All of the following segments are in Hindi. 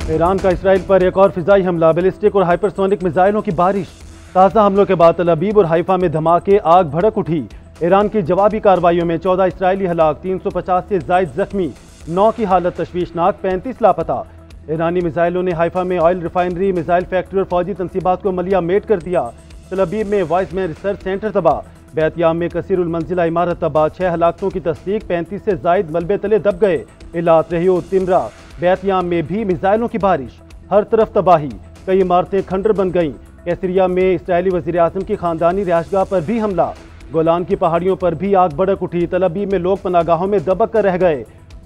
ईरान का इसराइल पर एक और फिजाई हमला, बैलिस्टिक और हाइपरसोनिक मिसाइलों की बारिश। ताज़ा हमलों के बाद तल अबीब और हाइफा में धमाके, आग भड़क उठी। ईरान की जवाबी कार्रवाइयों में 14 इसराइली हलाक, 350 से जायद जख्मी, 9 की हालत तशवीशनाक, 35 लापता। ईरानी मिसाइलों ने हाइफा में ऑयल रिफाइनरी, मिसाइल फैक्ट्री और फौजी तनसीबात को मलिया मेट कर दिया। तल अबीब में वाइसमैन रिसर्च सेंटर तबाह, बैतियाम में कसीरुल मंजिला इमारत तबाह, 6 हलाकतों की तस्दीक, 35 से जायद मलबे तले दब गए। इलात, रहियो, तिमरा, बैतियाम में भी मिसाइलों की बारिश, हर तरफ तबाही, कई इमारतें खंडर बन गईं। कैसरिया में इसराइली वज़ीर आज़म की खानदानी रिहायशगाह पर भी हमला, गोलान की पहाड़ियों पर भी आग भड़क उठी। तल अबीब में लोग पनागाहों में दबक कर रह गए।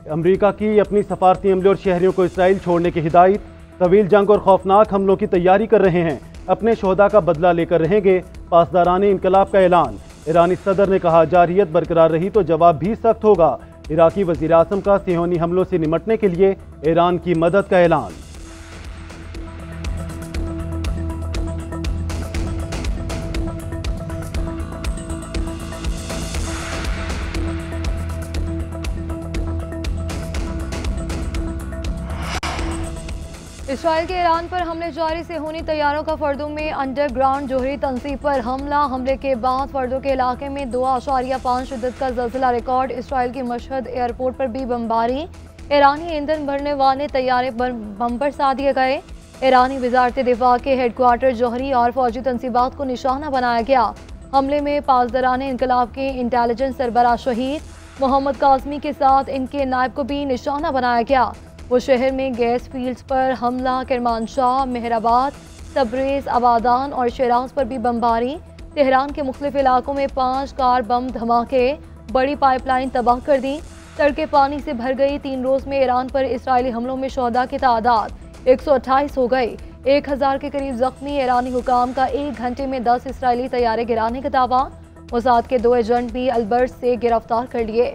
अमरीका की अपनी सफारती अमले और शहरियों को इसराइल छोड़ने की हिदायत। तवील जंग और खौफनाक हमलों की तैयारी कर रहे हैं, अपने शोहदा का बदला लेकर रहेंगे। पासदाराने इनकलाब का ऐलान, ईरानी सदर ने कहा जारियत बरकरार रही तो जवाब भी सख्त होगा। इराकी वज़ीर आज़म का सिहोनी हमलों से निमटने के लिए ईरान की मदद का ऐलान। इसराइल के ईरान पर हमले जारी, सिहोनी तैयारों का फर्दों में अंडरग्राउंड जोहरी तंसीब पर हमला। हमले के बाद फर्दों के इलाके में 2.5 शिद्दत का ज़लज़ला रिकॉर्ड। इसराइल की मशहद एयरपोर्ट पर भी बमबारी, ईरानी ईंधन भरने वाले तैयारे बम बरसा दिए गए। ईरानी वजारत दिफा के हेडक्वार्टर जोहरी और फौजी तनसीबात को निशाना बनाया गया। हमले में पासदाराने इनकलाब के इंटेलिजेंस सरबराह शहीद, मोहम्मद काज़मी के साथ इनके नायब को भी निशाना बनाया गया। वो शहर में गैस फील्ड्स पर हमला, किरमानशाह, मेहराबाद, तब्रेज़, आबादान और शिराज पर भी बमबारी। तेहरान के मुख्तलिफ इलाकों में 5 कार बम धमाके, बड़ी पाइपलाइन तबाह कर दी, सड़कें पानी से भर गई। 3 रोज़ में ईरान पर इसराइली हमलों में शोहदा की तादाद 128 हो गई, 1000 के करीब जख्मी। ईरानी हुकाम का 1 घंटे में 10 इसराइली तैयारे गिराने का दावा। मोसाद के 2 एजेंट भी अल्बर्ट से गिरफ्तार कर लिए।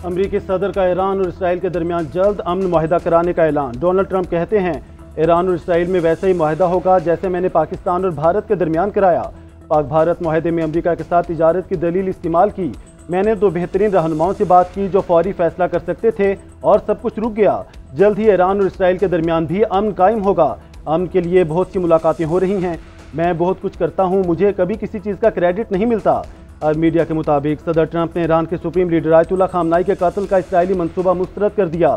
अमरीकी सदर का ईरान और इसराइल के दरमियान जल्द अमन मुआहिदा कराने का ऐलान। डोनाल्ड ट्रंप कहते हैं ईरान और इसराइल में वैसा ही मुआहिदा होगा जैसे मैंने पाकिस्तान और भारत के दरमियान कराया। पाक भारत मुआहिदे में अमरीका के साथ तिजारत की दलील इस्तेमाल की। मैंने 2 बेहतरीन रहनुमाओं से बात की जो फौरी फैसला कर सकते थे और सब कुछ रुक गया। जल्द ही ईरान और इसराइल के दरमियान भी अमन कायम होगा। अमन के लिए बहुत सी मुलाकातें हो रही हैं। मैं बहुत कुछ करता हूँ, मुझे कभी किसी चीज़ का क्रेडिट नहीं मिलता। और मीडिया के मुताबिक सदर ट्रंप ने ईरान के सुप्रीम लीडर आयतुल्लाह खामनाई के कत्ल का इसराइली मंसूबा मुस्तरद कर दिया।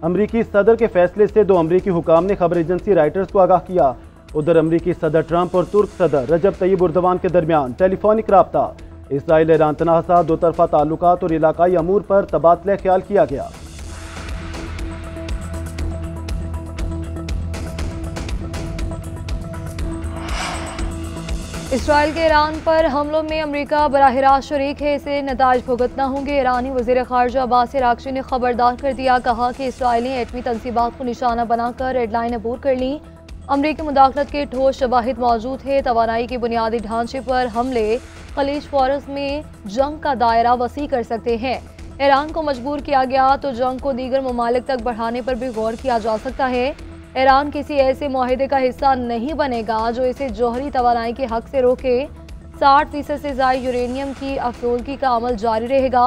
अमरीकी सदर के फैसले से 2 अमरीकी हुकाम ने खबर एजेंसी राइटर्स को आगाह किया। उधर अमरीकी सदर ट्रंप और तुर्क सदर रजब तैयब उर्दवान के दरमियान टेलीफोनिक राब्ता, इसराइल ईरान तनाज़ा, 2 तरफ़ा ताल्लुकात और इलाकाई अमूर पर तबादला ख्याल किया गया। इसराइल के ईरान पर हमलों में अमरीका बराह रास्त शरीक है, इसे नताइज भुगतना होंगे। ईरानी वज़ीर ख़ारजा अब्बास अराग़ची ने खबरदार कर दिया, कहा कि इसराइली एटमी तनसीबात को निशाना बनाकर रेड लाइन अबूर कर ली। अमरीकी मुदाखलत के ठोस शवाहिद मौजूद है। तवानाई के बुनियादी ढांचे पर हमले खलीज फ़ारस में जंग का दायरा वसी कर सकते हैं। ईरान को मजबूर किया गया तो जंग को दीगर ममालिक तक बढ़ाने पर भी गौर किया जा सकता है। ईरान किसी ऐसे मुआहिदे का हिस्सा नहीं बनेगा जो इसे जौहरी तवानाई के हक से रोके। 60% से ज़ायद यूरेनियम की अफरोज़गी का अमल जारी रहेगा।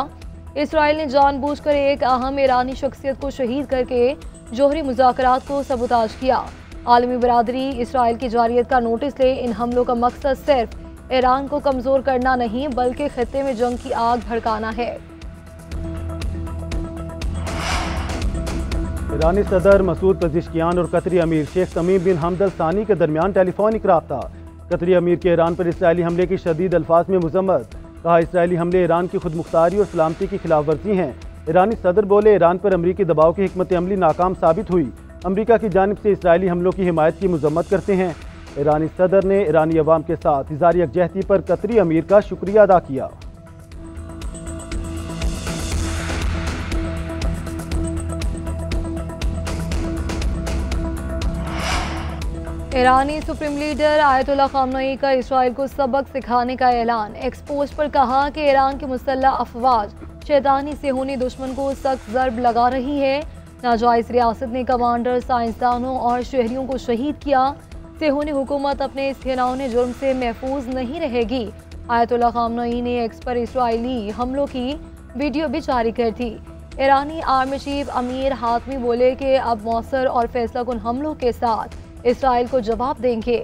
इसराइल ने जानबूझकर एक अहम ईरानी शख्सियत को शहीद करके जौहरी मुज़ाकरात को सबूताज किया। आलमी बरादरी इसराइल की जारियत का नोटिस ले। इन हमलों का मकसद सिर्फ ईरान को कमज़ोर करना नहीं बल्कि खित्ते में जंग की आग भड़काना है। ईरानी सदर मसूद पज़ेश्कियान और कतरी अमीर शेख तमीम बिन हमद अल सानी के दरमियान टेलीफोनिक राब्ता। कतरी अमीर के ईरान पर इसराइली हमले की शदीद अल्फाज में मजम्मत, कहा इसराइली हमले ईरान की खुद मुख्तारी और सलामती की खिलाफ वर्जी हैं। ईरानी सदर बोले ईरान पर अमरीकी दबाव की हिकमत अमली नाकाम साबित हुई। अमरीका की जानिब से इसराइली हमलों की हिमायत की मजम्मत करते हैं। ईरानी सदर ने ईरानी अवाम के साथ इज़हार यकजहती पर कतरी अमीर का शुक्रिया अदा किया। ईरानी सुप्रीम लीडर आयतुल्लाह खामनेई का इसराइल को सबक सिखाने का ऐलान। एक्सपोज पर कहा कि ईरान की मुसल्लह अफवाज शैतानी सिहोनी दुश्मन को सख्त ज़र्ब लगा रही है। नाजायज़ रियासत ने कमांडर, साइंसदानों और शहरियों को शहीद किया। सिहोनी हुकूमत अपने इस घिनौने जुर्म से महफूज नहीं रहेगी। आयतुल्लाह खामनेई ने एक्स पर इसराइली हमलों की वीडियो भी जारी कर दी। ईरानी आर्मी चीफ अमीर हातमी बोले कि अब मौसर और फैसलाकुन हमलों के साथ इसराइल को जवाब देंगे।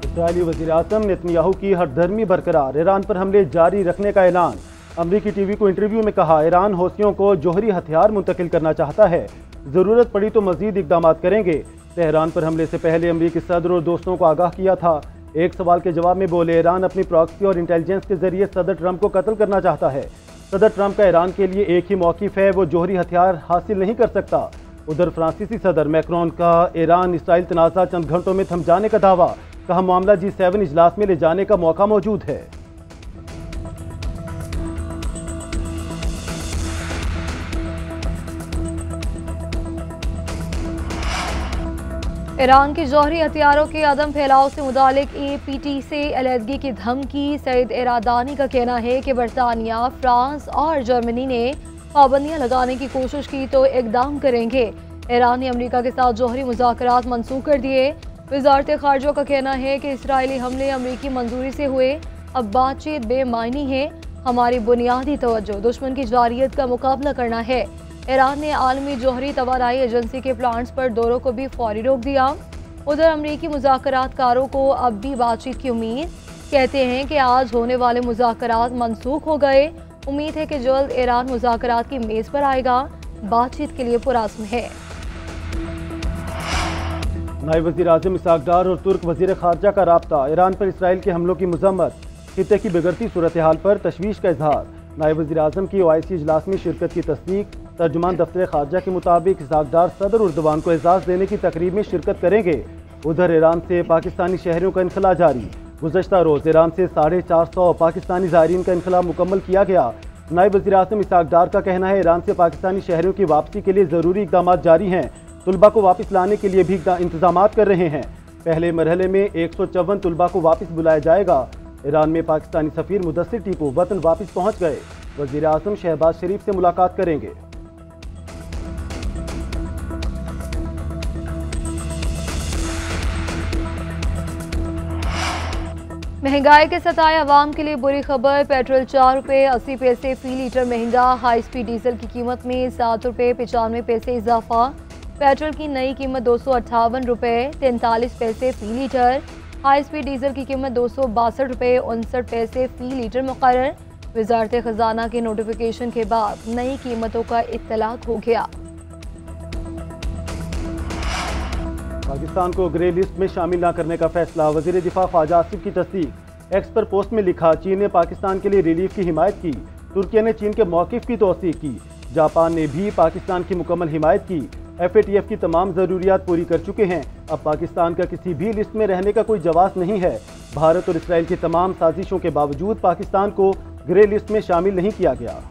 इसराइली वज़ीर-ए-आज़म नेतन्याहू की हरदर्मी बरकरार, ईरान पर हमले जारी रखने का ऐलान। अमरीकी टीवी को इंटरव्यू में कहा, ईरान हौसियों को जौहरी हथियार मुंतकिल करना चाहता है, ज़रूरत पड़ी तो मजीद इकदाम करेंगे। तेहरान पर हमले से पहले अमरीकी सदर और दोस्तों को आगाह किया था। एक सवाल के जवाब में बोले, ईरान अपनी प्रॉक्सी और इंटेलिजेंस के जरिए सदर ट्रंप को कत्ल करना चाहता है। सदर ट्रंप का ईरान के लिए एक ही मौक़िफ़ है, वो जौहरी हथियार हासिल नहीं कर सकता। उधर फ्रांसीसी सदर मैक्रोन का ईरान इसराइल तनाज़ा चंद घंटों में थम जाने का दावा, कहा मामला G7 इजलास में ले जाने का मौका मौजूद है। ईरान के जौहरी हथियारों के अदम फैलाव से मुतालिक APT से अलहदगी की धमकी। सईद इरादानी का कहना है कि बरतानिया, फ्रांस और जर्मनी ने पाबंदियां लगाने की कोशिश की तो इकदाम करेंगे। ईरान ने अमरीका के साथ जौहरी मुज़ाकरात मनसूख कर दिए। वज़ारत ख़ारजा का कहना है कि इसराइली हमले अमरीकी मंजूरी से हुए, अब बातचीत बेमायनी है। हमारी बुनियादी तवज्जो दुश्मन की जारियत का मुकाबला करना है। ईरान ने आलमी जौहरी तवानाई एजेंसी के प्लांट्स पर दौरों को भी फौरी रोक दिया। उधर अमरीकी मुज़ाकरातकारों को अब भी बातचीत की उम्मीद, कहते हैं कि आज होने वाले मुज़ाकरात मनसूख हो गए। उम्मीद है कि जल्द ईरान मुज़ाकरात की मेज़ पर आएगा, बातचीत के लिए पुरअज़्म है। नायब वज़ीर-ए-आज़म इसहाक डार और तुर्क वज़ीर ख़ारजा का राब्ता, ईरान पर इसराइल के हमलों की मज़म्मत, खित्ते की बिगड़ती सूरत हाल पर तशवीश का इजहार। नायब वज़ीर-ए-आज़म की OIC इजलास में शिरकत की तस्दीक। तर्जुमान दफ्तर ख़ारजा के मुताबिक इसहाक डार सदर उर्दवान को एजाज़ देने की तकरीब में शिरकत करेंगे। उधर ईरान से पाकिस्तानी शहरियों का इनखला जारी। गुज़श्ता रोज़ ईरान से 450 पाकिस्तानी ज़ायरीन का इनखला मुकम्मल किया गया। नायब वज़ीर-ए-आज़म इसहाक डार का कहना है, ईरान से पाकिस्तानी शहरियों की वापसी के लिए ज़रूरी इक़दाम जारी हैं। तुलबा को वापस लाने के लिए भी इंतजाम कर रहे हैं। पहले मरहले में 154 तुलबा को वापस बुलाया जाएगा। ईरान में पाकिस्तानी सफ़ीर मुदस्सिर टीपू वतन वापस पहुँच गए। वज़ीर-ए-आज़म शहबाज शरीफ से मुलाकात करेंगे। महंगाई के सताए अवाम के लिए बुरी खबर। पेट्रोल 4 रुपये 80 पैसे फ़ी लीटर महंगा। हाई स्पीड डीजल की कीमत में 7 रुपये 95 पैसे इजाफा। पेट्रोल की नई कीमत 258 रुपये 43 पैसे फ़ी लीटर। हाई स्पीड डीजल की कीमत 262 रुपये 59 पैसे फ़ी लीटर मुकर्रर। वज़ारत ख़जाना के नोटिफिकेशन के बाद नई कीमतों का इत्तलाक हो गया। पाकिस्तान को ग्रे लिस्ट में शामिल न करने का फैसला, वज़ीर दिफा ख्वाजा आसिफ की तस्दीक। एक्स पर पोस्ट में लिखा, चीन ने पाकिस्तान के लिए रिलीफ की हिमायत की, तुर्की ने चीन के मौक़िफ़ की तौसीक़ की, जापान ने भी पाकिस्तान की मुकम्मल हिमायत की। FATF की तमाम ज़रूरियात पूरी कर चुके हैं। अब पाकिस्तान का किसी भी लिस्ट में रहने का कोई जवाब नहीं है। भारत और इसराइल की तमाम साजिशों के बावजूद पाकिस्तान को ग्रे लिस्ट में शामिल नहीं किया गया।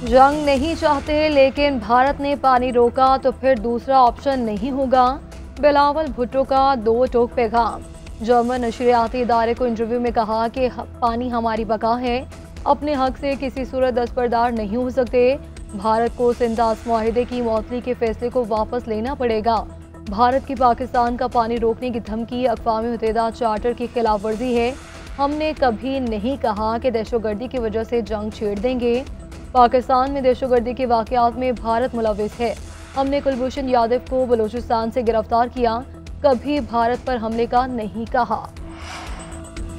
जंग नहीं चाहते, लेकिन भारत ने पानी रोका तो फिर दूसरा ऑप्शन नहीं होगा। बिलावल भुट्टो का 2 टोक पैगाम। जर्मन नशरियाती इदारे को इंटरव्यू में कहा कि पानी हमारी बका है, अपने हक से किसी सूरत दस्तबरदार नहीं हो सकते। भारत को सिंदास मुआहिदे की मौतली के फैसले को वापस लेना पड़ेगा। भारत की पाकिस्तान का पानी रोकने की धमकी अक़वाम मुत्तहिदा चार्टर की खिलाफ वर्जी है। हमने कभी नहीं कहा कि दहशतगर्दी की वजह से जंग छेड़ देंगे। पाकिस्तान में दहशतगर्दी के वाक़यात में भारत मुलविस है। हमने कुलभूषण यादव को बलूचिस्तान से गिरफ्तार किया, कभी भारत पर हमले का नहीं कहा।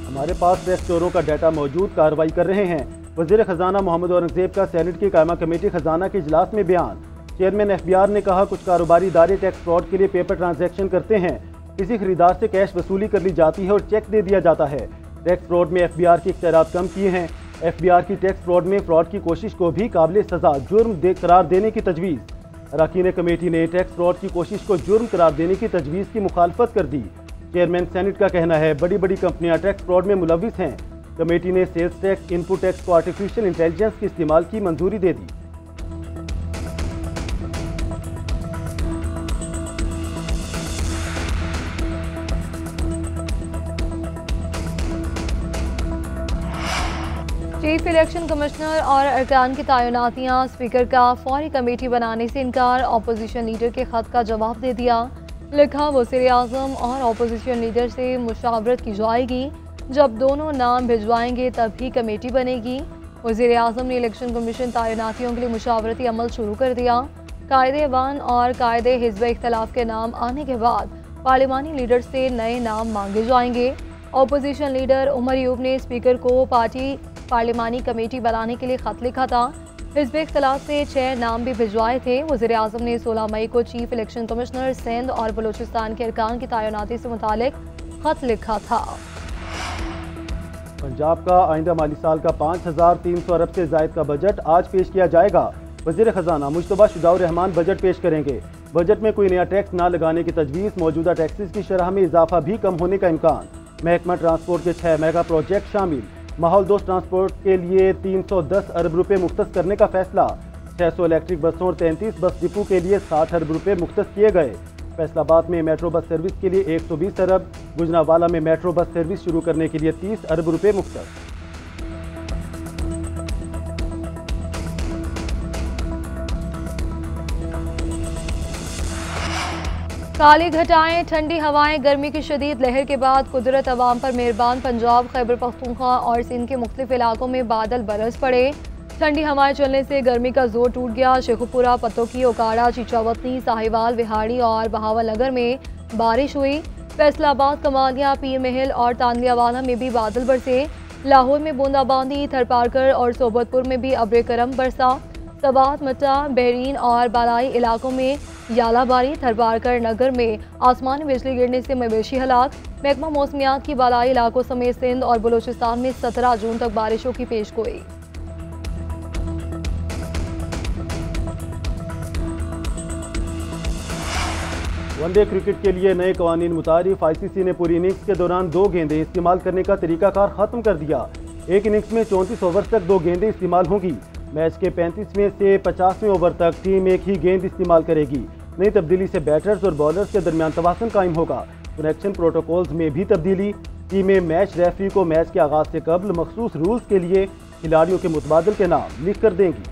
हमारे पास टैक्स चोरों का डाटा मौजूद, कार्रवाई कर रहे हैं। वज़ीर ख़जाना मोहम्मद औरंगज़ेब का सेनेट की कायमा कमेटी ख़जाना के इजलास में बयान। चेयरमैन FBR ने कहा, कुछ कारोबारी इदारे टैक्स फ्रॉड के लिए पेपर ट्रांजैक्शन करते हैं। किसी खरीदार से कैश वसूली कर ली जाती है और चेक दे दिया जाता है। टैक्स फ्रॉड में FBR के इख्तियारात कम किए हैं। FBR की टैक्स फ्रॉड में फ्रॉड की कोशिश को भी काबिल सज़ा जुर्म करार देने की तजवीज़। अरकान कमेटी ने टैक्स फ्रॉड की कोशिश को जुर्म करार देने की तजवीज़ की मुखालफत कर दी। चेयरमैन सेनेट का कहना है, बड़ी बड़ी कंपनियां टैक्स फ्रॉड में मुलविस हैं। कमेटी ने सेल्स टैक्स, इनपुट टैक्स को आर्टिफिशियल इंटेलिजेंस के इस्तेमाल की मंजूरी दे दी। चीफ चीफ इलेक्शन कमिश्नर और अरकान की तैनातियां, स्पीकर का फौरी कमेटी बनाने से इनकार, अपोजिशन लीडर के खत का जवाब दे दिया। लिखा, वज़ीर आज़म और अपोजिशन लीडर से मुशावरत की जाएगी, जब दोनों नाम भिजवाएंगे तभी कमेटी बनेगी। वज़ीर आज़म ने इलेक्शन कमीशन तैनातियों के लिए मुशावरती अमल शुरू कर दिया। कायदे वन और कायदे हिज़्ब इख्तलाफ के नाम आने के बाद पार्लिमानी लीडर से नए नाम मांगे जाएंगे। अपोजिशन लीडर उमर यूब ने स्पीकर को पार्टी पार्लिमानी कमेटी बनाने के लिए खत लिखा था। हिज़्ब इख्तलाफ से 6 नाम भी भिजवाए थे। वज़ीर आज़म ने 16 मई को चीफ इलेक्शन कमिश्नर सिंध और बलूचिस्तान के अरकान की तैनाती से मुतालिक खत लिखा था। पंजाब का आइंदा माली साल का 5300 अरब से जायद का बजट आज पेश किया जाएगा। वज़ीर ख़जाना मुश्तबा शुजाउर रहमान बजट पेश करेंगे। बजट में कोई नया टैक्स ना लगाने की तजवीज़, मौजूदा टैक्सेस की शरह में इजाफा भी कम होने का इम्कान। महकमा ट्रांसपोर्ट के 6 मेगा प्रोजेक्ट शामिल। माहौल दोस्त ट्रांसपोर्ट के लिए 310 अरब रुपए मुख्तस करने का फैसला। 600 इलेक्ट्रिक बसों और 33 बस डिपो के लिए 60 अरब रुपए मुख्तस किए गए। फैसलाबाद में मेट्रो बस सर्विस के लिए 120 अरब, गुजरावाला में मेट्रो बस सर्विस शुरू करने के लिए 30 अरब रुपए मुख्तस। काली घटाएं, ठंडी हवाएं, गर्मी की शदीद लहर के बाद कुदरत अवाम पर मेहरबान। पंजाब, खैबर पख्तूनख्वा और सिंध के मुख्तलिफ इलाकों में बादल बरस पड़े। ठंडी हवाएं चलने से गर्मी का जोर टूट गया। शेखुपुरा, पतोकी, ओकाड़ा, चीचावतनी, साहिवाल, विहाड़ी और बहावल नगर में बारिश हुई। फैसलाबाद, कमालिया, पीर महल और तांदियावाला में भी बादल बरसे। लाहौर में बूंदाबांदी, थरपारकर और सोबतपुर में भी अब्र करम बरसा। सबात, मट्टा, बहरीन और बालाई इलाकों में यालाबारी। थरपारकर नगर में आसमानी बिजली गिरने से मवेशी हलाक। महकमा मौसमियात की बालाई इलाकों समेत सिंध और बलूचिस्तान में 17 जून तक बारिशों की पेशगोई। वनडे क्रिकेट के लिए नए कवानीन मुतारिफ। ICC ने पूरी इनिंग्स के दौरान 2 गेंदें इस्तेमाल करने का तरीकाकार खत्म कर दिया। एक इनिंग्स में 34 ओवर तक 2 गेंदें इस्तेमाल होंगी। मैच के 35वें से 50वें ओवर तक टीम एक ही गेंद इस्तेमाल करेगी। नई तब्दीली से बैटर्स और बॉलर्स के दरमियान तवाज़ुन कायम होगा। कनेक्शन प्रोटोकॉल्स में भी तब्दीली। टीमें मैच रेफरी को मैच के आगाज से कबल मखसूस रूल्स के लिए खिलाड़ियों के मुतबादल के नाम लिख कर देंगी।